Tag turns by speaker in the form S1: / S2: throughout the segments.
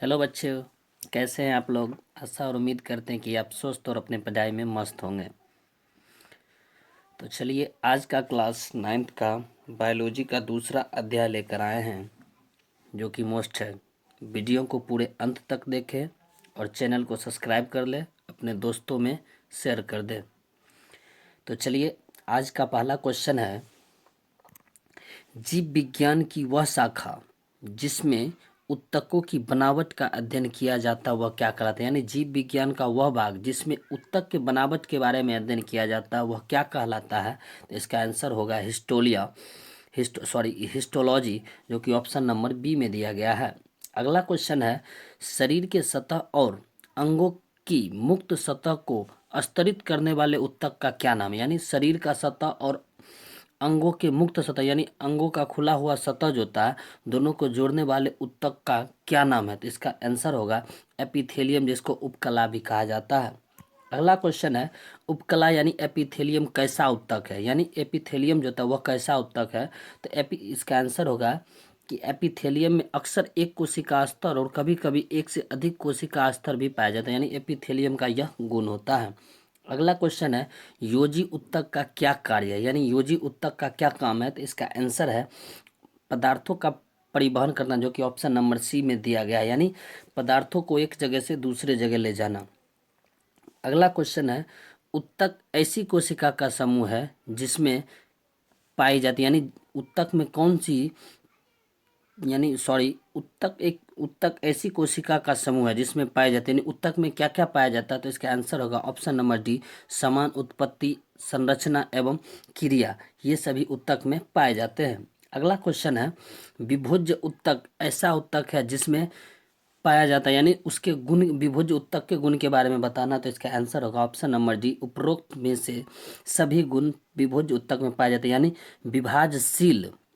S1: Hello बच्चों, कैसे हैं आप लोग। आशा और उम्मीद करते हैं कि आप स्वस्थ और अपने पढ़ाई में मस्त होंगे। तो चलिए आज का क्लास 9th का बायोलॉजी का दूसरा अध्याय लेकर आए हैं, जो कि मोस्ट है। वीडियो को पूरे अंत तक देखें और चैनल को सब्सक्राइब कर ले, अपने दोस्तों में शेयर कर दें। तो चलिए आज का पहला क्वेश्चन है, जीव विज्ञान की वह शाखा जिसमें उत्तकों की बनावट का अध्ययन किया जाता वह क्या कहलाता है। यानी जीव विज्ञान का वह भाग जिसमें उत्तक के बनावट के बारे में अध्ययन किया जाता है वह क्या कहलाता है। तो इसका आंसर होगा हिस्टोलॉजी, जो कि ऑप्शन नंबर बी में दिया गया है। अगला क्वेश्चन है, शरीर के सतह और अंगों की मुक्त सतह को स्तरित करने वाले उत्तक का क्या नाम है। यानी शरीर का सतह और अंगों के मुक्त सतह यानी अंगों का खुला हुआ सतह जो होता है, दोनों को जोड़ने वाले उत्तक का क्या नाम है। तो इसका आंसर होगा एपिथेलियम, जिसको उपकला भी कहा जाता है। अगला क्वेश्चन है, उपकला यानी एपिथेलियम कैसा उत्तक है। यानी एपिथेलियम जो होता है वह कैसा उत्तक है। तो इसका आंसर होगा कि एपिथेलियम में अक्सर एक कोशिका स्तर और कभी कभी एक से अधिक कोशिका स्तर भी पाया जाता है। यानी एपिथेलियम का यह गुण होता है। अगला क्वेश्चन है, योजी उत्तक का क्या कार्य है। यानी योजी उत्तक का क्या काम है। तो इसका आंसर है पदार्थों का परिवहन करना, जो कि ऑप्शन नंबर सी में दिया गया है। यानी पदार्थों को एक जगह से दूसरे जगह ले जाना। अगला क्वेश्चन है, उत्तक ऐसी कोशिका का समूह है जिसमें पाई जाती है। यानी उत्तक में कौन सी उत्तक ऐसी कोशिका का समूह है जिसमें पाए जाते हैं। उत्तक में क्या क्या पाया जाता है। तो इसका आंसर होगा ऑप्शन नंबर डी, समान उत्पत्ति, संरचना एवं क्रिया, ये सभी उत्तक में पाए जाते हैं। अगला क्वेश्चन है, विभुज उत्तक ऐसा उत्तक है जिसमें पाया जाता है। यानी उसके गुण, विभुज उत्तक के गुण के बारे में बताना। तो इसका आंसर होगा ऑप्शन नंबर डी, उपरोक्त में से सभी गुण विभुज उत्तक में पाए जाते हैं। यानी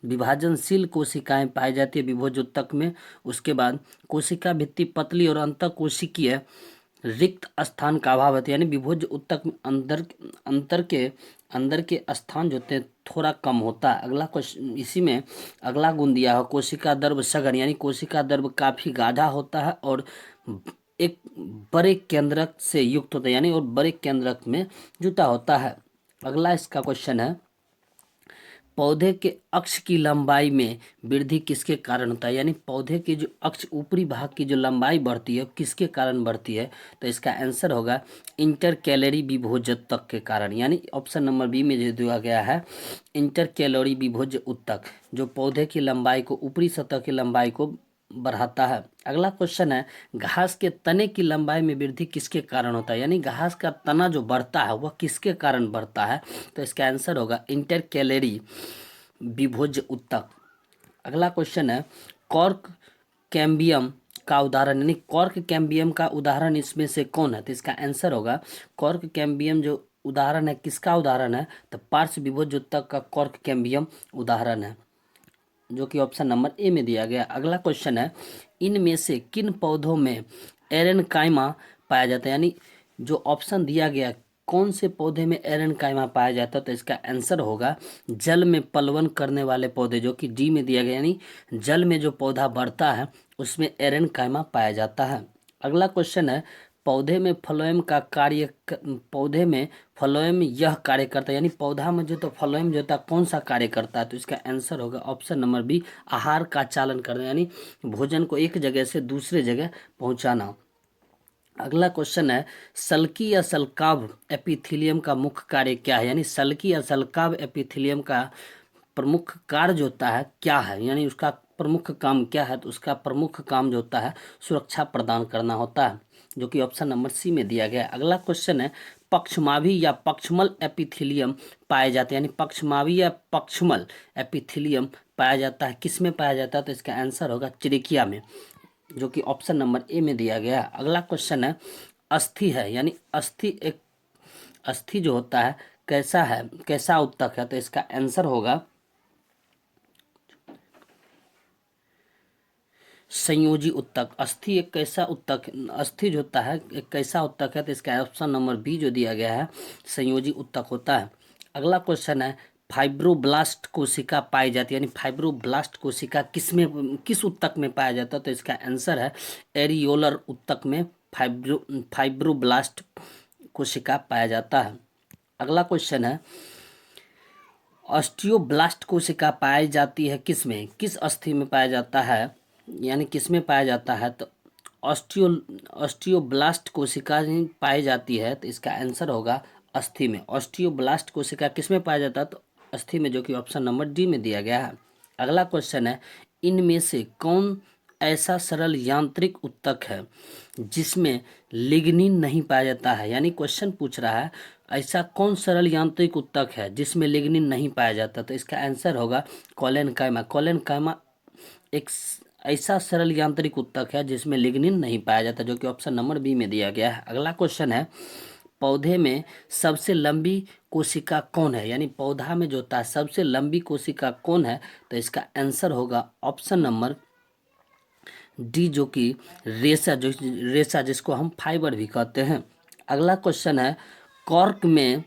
S1: विभाजनशील कोशिकाएं पाई जाती है विभुज उत्तक में। उसके बाद कोशिका भित्ति पतली और अंतःकोशिकीय रिक्त स्थान का अभाव होता है। यानी विभुज उत्तक में अंदर के स्थान जो होते हैं थोड़ा कम होता है। अगला क्वेश्चन, इसी में अगला गुण दिया है, कोशिका दर्भ सघन, यानी कोशिका दर्भ काफी गाढ़ा होता है और एक बड़े केंद्रक से युक्त होता है। यानी और बड़े केंद्रक में जुटा होता है। अगला इसका क्वेश्चन है, पौधे के अक्ष की लंबाई में वृद्धि किसके कारण होता है। यानी पौधे की जो अक्ष, ऊपरी भाग की जो लंबाई बढ़ती है किसके कारण बढ़ती है। तो इसका आंसर होगा इंटर कैलोरी विभोज्य उत्तक के कारण। यानी ऑप्शन नंबर बी में जो दिया गया है, इंटर कैलोरी विभोज्य उत्तक, जो पौधे की लंबाई को, ऊपरी सतह की लंबाई को बढ़ाता है। अगला क्वेश्चन है, घास के तने की लंबाई में वृद्धि किसके कारण होता है। यानी घास का तना जो बढ़ता है वह किसके कारण बढ़ता है। तो इसका आंसर होगा इंटर कैलोरी विभोज्य उत्तक। अगला क्वेश्चन है, कॉर्क कैम्बियम का उदाहरण, यानी कॉर्क कैम्बियम का उदाहरण इसमें से कौन है। तो इसका आंसर होगा कॉर्क कैम्बियम जो उदाहरण है किसका उदाहरण है। तो पार्श्व विभोज्य उत्तक का कॉर्क कैम्बियम उदाहरण है, जो कि ऑप्शन नंबर ए में दिया गया। अगला क्वेश्चन है, इनमें से किन पौधों में एरेनकाइमा पाया जाता है। यानी जो ऑप्शन दिया गया, कौन से पौधे में एरेनकाइमा पाया जाता है। तो इसका आंसर होगा जल में पलवन करने वाले पौधे, जो कि डी में दिया गया। यानी जल में जो पौधा बढ़ता है उसमें एरेनकाइमा पाया जाता है। अगला क्वेश्चन है, पौधे में फ्लोएम यह कार्य करता है। यानी पौधा में जो तो फ्लोएम जो होता है कौन सा कार्य करता है। तो इसका आंसर होगा ऑप्शन नंबर बी, आहार का चालन करना, यानी भोजन को एक जगह से दूसरे जगह पहुंचाना। अगला क्वेश्चन है, सल्की या सल्काव एपिथेलियम का मुख्य कार्य क्या है। यानी सल्की या सल्काव एपिथेलियम का प्रमुख कार्य जो होता है क्या है, यानी उसका प्रमुख काम क्या है। तो उसका प्रमुख काम जो होता है सुरक्षा प्रदान करना होता है, जो कि ऑप्शन नंबर सी में दिया गया है। अगला क्वेश्चन है, पक्षमावी या पक्षमल एपिथेलियम पाए जाते हैं। यानी पक्षमावी या पक्षमल एपिथेलियम पाया जाता है, किस में पाया जाता है। तो इसका आंसर होगा चिरिकिया में, जो कि ऑप्शन नंबर ए में दिया गया है। अगला क्वेश्चन है, अस्थि है, यानी अस्थि जो होता है कैसा उत्तक है। तो इसका आंसर होगा संयोजी उत्तक। अस्थि एक कैसा उत्तक, अस्थि जो होता है एक कैसा उत्तक है। तो इसका ऑप्शन नंबर बी जो दिया गया है संयोजी उत्तक होता है। अगला क्वेश्चन है, फाइब्रोब्लास्ट कोशिका पाई जाती है, यानी फाइब्रोब्लास्ट कोशिका किस ऊतक में पाया जाता है? तो इसका आंसर है एरियोलर ऊतक में फाइब्रोब्लास्ट कोशिका पाया जाता है। अगला क्वेश्चन है ऑस्टियोब्लास्ट कोशिका पाई जाती है किस अस्थि में पाया जाता है, यानी किस में पाया जाता है? तो ऑस्टियोब्लास्ट कोशिका पाई जाती है, तो इसका आंसर होगा अस्थि में। ऑस्टियोब्लास्ट कोशिका किस में पाया जाता है? तो अस्थि में, जो कि ऑप्शन नंबर डी में दिया गया है। अगला क्वेश्चन है इनमें से कौन ऐसा सरल यांत्रिक ऊतक है जिसमें लिग्निन नहीं पाया जाता है? यानी क्वेश्चन पूछ रहा है ऐसा कौन सरल यांत्रिक ऊतक है जिसमें लिग्निन नहीं पाया जाता? तो इसका आंसर होगा कोलेनकाइमा। कोलेनकाइमा एक ऐसा सरल यांत्रिक ऊतक है जिसमें लिग्निन नहीं पाया जाता, जो कि ऑप्शन नंबर बी में दिया गया है। अगला क्वेश्चन है पौधे में सबसे लंबी कोशिका कौन है? यानी पौधा में जो होता है सबसे लंबी कोशिका कौन है? तो इसका आंसर होगा ऑप्शन नंबर डी, जो कि रेशा जिसको हम फाइबर भी कहते हैं। अगला क्वेश्चन है कॉर्क में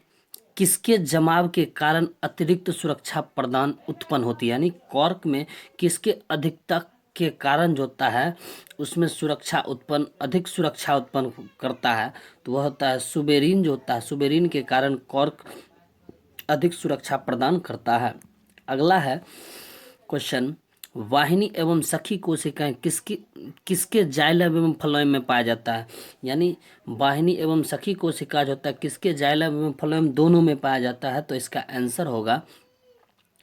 S1: किसके जमाव के कारण अतिरिक्त सुरक्षा प्रदान उत्पन्न होती है? यानी कॉर्क में किसके अधिकता के कारण जो होता है उसमें अधिक सुरक्षा उत्पन्न करता है? तो वह होता है सुबेरिन, जो होता है सुबेरिन के कारण कॉर्क अधिक सुरक्षा प्रदान करता है। अगला है क्वेश्चन वाहिनी एवं सखी कोशिकाएं किसके जाइलम एवं फ्लोएम में पाया जाता है? यानी वाहिनी एवं सखी कोशिका जो होता है किसके जाइलम एवं फ्लोएम दोनों में पाया जाता है? तो इसका आंसर होगा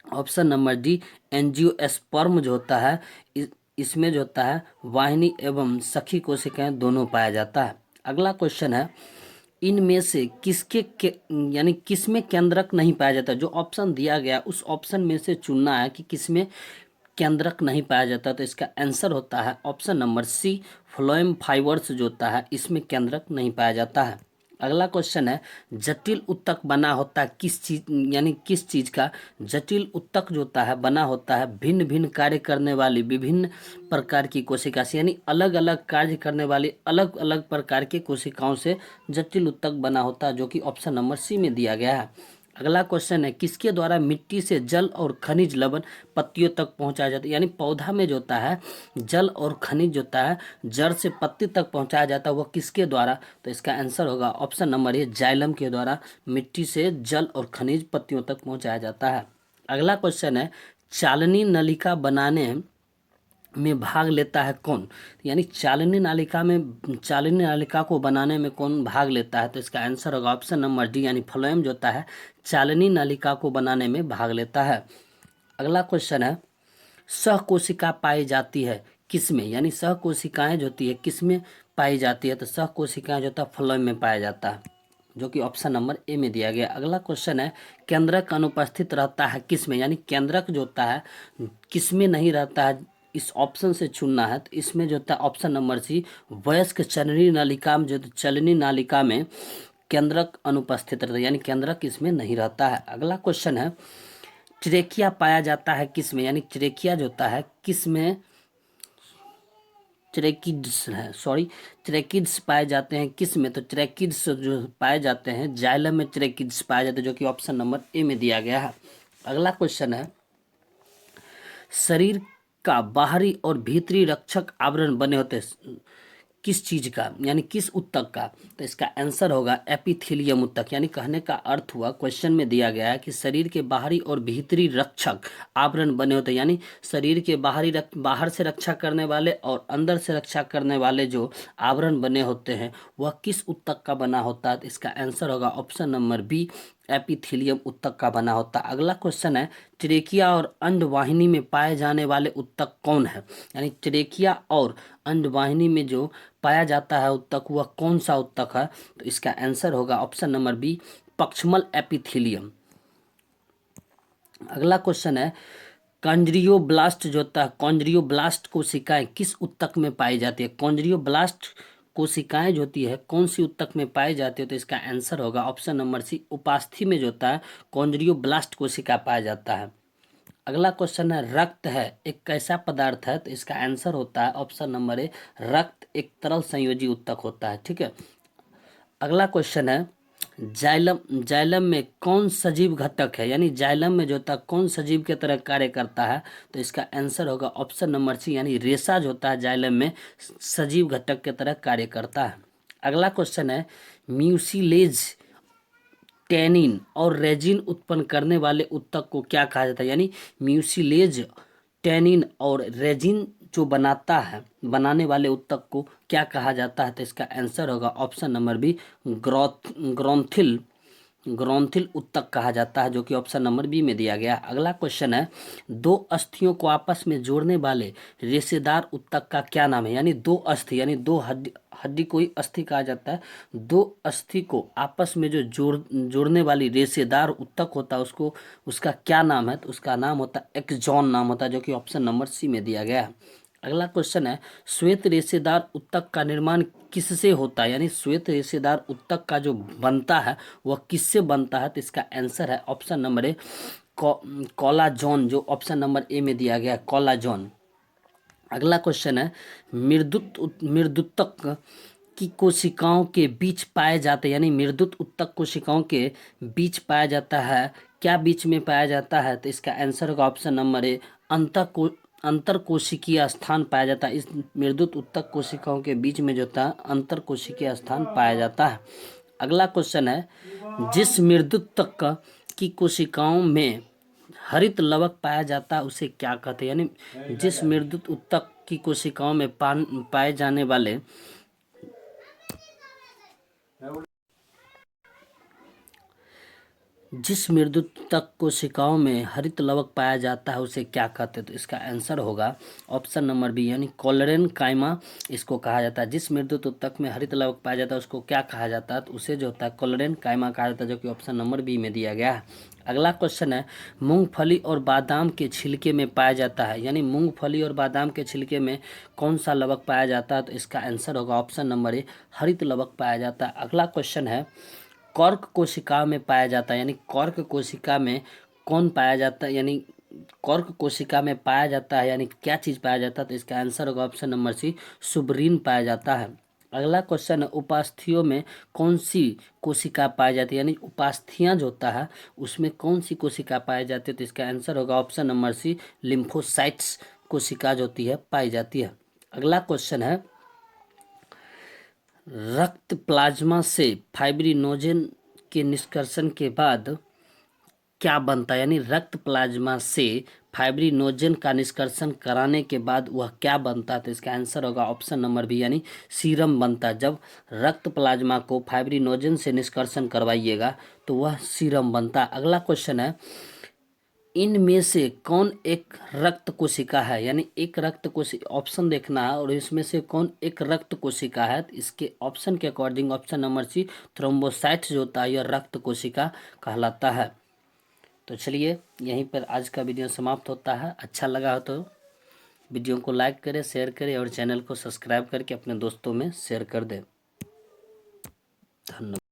S1: ऑप्शन नंबर डी, एंजियोस्पर्म जो होता है इसमें जो होता है वाहिनी एवं सखी कोशिकाएं दोनों पाया जाता है। अगला क्वेश्चन है इनमें से यानी किसमें केंद्रक नहीं पाया जाता? जो ऑप्शन दिया गया उस ऑप्शन में से चुनना है कि किसमें केंद्रक नहीं पाया जाता। तो इसका आंसर होता है option number C, phloem fibres जो होता है इसमें केंद्रक नहीं पाया जाता है। अगला क्वेश्चन है जटिल ऊतक बना होता है किस चीज का जटिल ऊतक जो होता है बना होता है भिन्न भिन्न कार्य करने वाली विभिन्न प्रकार की कोशिका से, यानी अलग अलग कार्य करने वाली अलग अलग प्रकार की कोशिकाओं से जटिल ऊतक बना होता है, जो कि ऑप्शन नंबर सी में दिया गया है। अगला क्वेश्चन है किसके द्वारा मिट्टी से जल और खनिज लवण पत्तियों तक पहुंचाया जाता है? यानी पौधा में जो होता है जल और खनिज जो होता है जड़ से पत्ती तक पहुंचाया जाता है, वह किसके द्वारा? तो इसका आंसर होगा ऑप्शन नंबर ए, जाइलम के द्वारा मिट्टी से जल और खनिज पत्तियों तक पहुंचाया जाता है। अगला क्वेश्चन है चालनी नलिका बनाने में भाग लेता है कौन? यानी चालनी नालिका को बनाने में कौन भाग लेता है? तो इसका आंसर होगा ऑप्शन नंबर डी, यानी फ्लोएम जो होता है चालनी नालिका को बनाने में भाग लेता है। अगला क्वेश्चन है सहकोशिका पाई जाती है किसमें? यानी सहकोशिकाएं जो होती है किसमें पाई जाती है? तो सहकोशिकाएं जो होता है फ्लोएम में पाया जाता है, जो कि ऑप्शन नंबर ए में दिया गया। अगला क्वेश्चन है केंद्रक अनुपस्थित रहता है किसमें? यानी केंद्रक जो होता है किसमें नहीं रहता है, इस ऑप्शन से चुनना है। तो इसमें जो होता है ऑप्शन नंबर सी, वयस्क चलनी नालिका में केंद्रक अनुपस्थित रहता है, यानी केंद्रक इसमें नहीं रहता है। अगला क्वेश्चन है ट्रेकिया पाया जाता है किसमें? यानी ट्रेकिया जो होता है किसमें ट्रेकिड्स पाए जाते हैं किसमें? तो ट्रेकिड्स जो पाए जाते हैं जाइलम में ट्रेकिड्स पाए जाते हैं, जो कि ऑप्शन नंबर ए में दिया गया है। अगला क्वेश्चन है शरीर का बाहरी और भीतरी रक्षक आवरण बने होते हैं किस चीज का, यानी किस ऊतक का? तो इसका आंसर होगा एपिथेलियम ऊतक। यानी कहने का अर्थ हुआ क्वेश्चन में दिया गया है कि शरीर के बाहरी और भीतरी रक्षक आवरण बने होते हैं, यानी शरीर के बाहर से रक्षा करने वाले और अंदर से रक्षा करने वाले जो आवरण बने होते हैं वह किस ऊतक का बना होता है? तो इसका आंसर होगा ऑप्शन नंबर बी, एपिथेलियम ऊतक का बना होता है। अगला क्वेश्चन है ट्रेकिया और अंडवाहिनी में पाए जाने वाले ऊतक कौन है? यानी ट्रेकिया और अंडवाहिनी में जो पाया जाता है ऊतक वह कौन सा ऊतक है? तो इसका आंसर होगा ऑप्शन नंबर बी, पक्ष्मल एपिथेलियम। अगला क्वेश्चन है कॉन्ड्रियोब्लास्ट जो होता है कॉन्ड्रियोब्लास्ट कोशिकाएं किस ऊतक में पाई जाती है? कॉन्ड्रियोब्लास्ट कोशिकाएं जो होती है कौन सी ऊतक में पाई जाती है? तो इसका आंसर होगा ऑप्शन नंबर सी, उपास्थि में जो होता है कॉन्ड्रियोब्लास्ट कोशिका पाया जाता है। अगला क्वेश्चन है रक्त है एक कैसा पदार्थ है? तो इसका आंसर होता है ऑप्शन नंबर ए, रक्त एक तरल संयोजी ऊतक होता है। ठीक है। अगला क्वेश्चन है जाइलम जाइलम में कौन सजीव घटक है, यानी जाइलम में जो होता है कौन सजीव की तरह कार्य करता है, तो इसका आंसर होगा ऑप्शन नंबर सी, यानी रेशा जो होता है जाइलम में सजीव घटक की तरह कार्य करता है। अगला क्वेश्चन है, म्यूसिलेज टैनिन और रेजिन उत्पन्न करने वाले उत्तक को क्या कहा जाता है, यानी म्यूसिलेज टैनिन और रेजिन जो बनाने वाले उत्तक को क्या कहा जाता है, तो इसका आंसर होगा ऑप्शन नंबर बी, ग्रोंथिल ग्रोंथिल उत्तक कहा जाता है, जो कि ऑप्शन नंबर बी में दिया गया। अगला क्वेश्चन है, दो अस्थियों को आपस में जोड़ने वाले रेशेदार उत्तक का क्या नाम है, यानी दो अस्थि यानी दो हड्डी हड्डी को ही अस्थि कहा जाता है। दो अस्थि को आपस में जो जोड़ने वाली रेशेदार उत्तक होता है उसको उसका क्या नाम है, तो उसका नाम होता है एक्सॉन नाम होता है, जो कि ऑप्शन नंबर सी में दिया गया है। अगला क्वेश्चन है, श्वेत रेशेदार उत्तक का निर्माण किससे होता है, यानी श्वेत रेशेदार उत्तक का जो बनता है वह किससे बनता है, तो इसका आंसर है ऑप्शन नंबर ए, कोलाजोन, जो ऑप्शन नंबर ए में दिया गया है, कोलाजोन। अगला क्वेश्चन है, मृदुत्तक की कोशिकाओं के बीच पाए जाते हैं, यानी मृदुत उत्तक कोशिकाओं के बीच पाया जाता है, क्या बीच में पाया जाता है, तो इसका आंसर होगा ऑप्शन नंबर ए, अंतर कोशिकीय स्थान पाया जाता है। इस मृदुत उत्तक कोशिकाओं के बीच में जो था अंतर कोशिकीय स्थान पाया जाता है। अगला क्वेश्चन है, जिस मृदुत्तक की कोशिकाओं में हरित लवक पाया जाता है उसे क्या कहते हैं, यानी जिस मृदुत उत्तक की कोशिकाओं में पाए जाने वाले जिस मृदुत्तक कोशिकाओं में हरित लवक पाया जाता है उसे क्या कहते हैं, तो इसका आंसर होगा ऑप्शन नंबर बी, यानी कोलेरन काइमा इसको कहा जाता है। जिस मृदुत उत्तक में हरित लवक पाया जाता है उसको क्या कहा जाता है, तो उसे जो होता है कोलेरन काइमा कहा जाता है, जो कि ऑप्शन नंबर बी में दिया गया है। अगला क्वेश्चन है, मूंगफली और बादाम के छिलके में पाया जाता है, यानी मूंगफली और बादाम के छिलके में कौन सा लवक पाया जाता है, तो इसका आंसर होगा ऑप्शन नंबर ए, हरित लवक पाया जाता है। अगला क्वेश्चन है, कॉर्क कोशिका में पाया जाता है, यानी कॉर्क कोशिका में कौन पाया जाता है, यानी कॉर्क कोशिका में पाया जाता है, यानी क्या चीज़ पाया जाता है, तो इसका आंसर होगा ऑप्शन नंबर सी, सुब्रीन पाया जाता है। अगला क्वेश्चन है, उपास्थियों में कौन सी कोशिका पाई जाती है, यानी उपास्थियाँ जो होता है उसमें कौन सी कोशिका पाई जाती है, तो इसका आंसर होगा ऑप्शन नंबर सी, लिम्फोसाइट्स कोशिका जो होती है पाई जाती है। अगला क्वेश्चन है, रक्त प्लाज्मा से फाइब्रिनोजेन के निष्कर्षण के बाद क्या बनता है, यानी रक्त प्लाज्मा से फाइब्रिनोजेन का निष्कर्षण कराने के बाद वह क्या बनता है, तो इसका आंसर होगा ऑप्शन नंबर बी, यानी सीरम बनता है। जब रक्त प्लाज्मा को फाइब्रिनोजेन से निष्कर्षण करवाइएगा तो वह सीरम बनता है। अगला क्वेश्चन है, इनमें से कौन एक रक्त कोशिका है, यानी एक रक्त कोशिका ऑप्शन देखना है और इसमें से कौन एक रक्त कोशिका है, तो इसके ऑप्शन के according option number C, thrombocytes जो होता है यह रक्त कोशिका कहलाता है। तो चलिए यहीं पर आज का वीडियो समाप्त होता है। अच्छा लगा हो तो वीडियो को लाइक करें, शेयर करें और चैनल को सब्सक्राइब करके अपने दोस्तों में शेयर कर दें। धन्यवाद।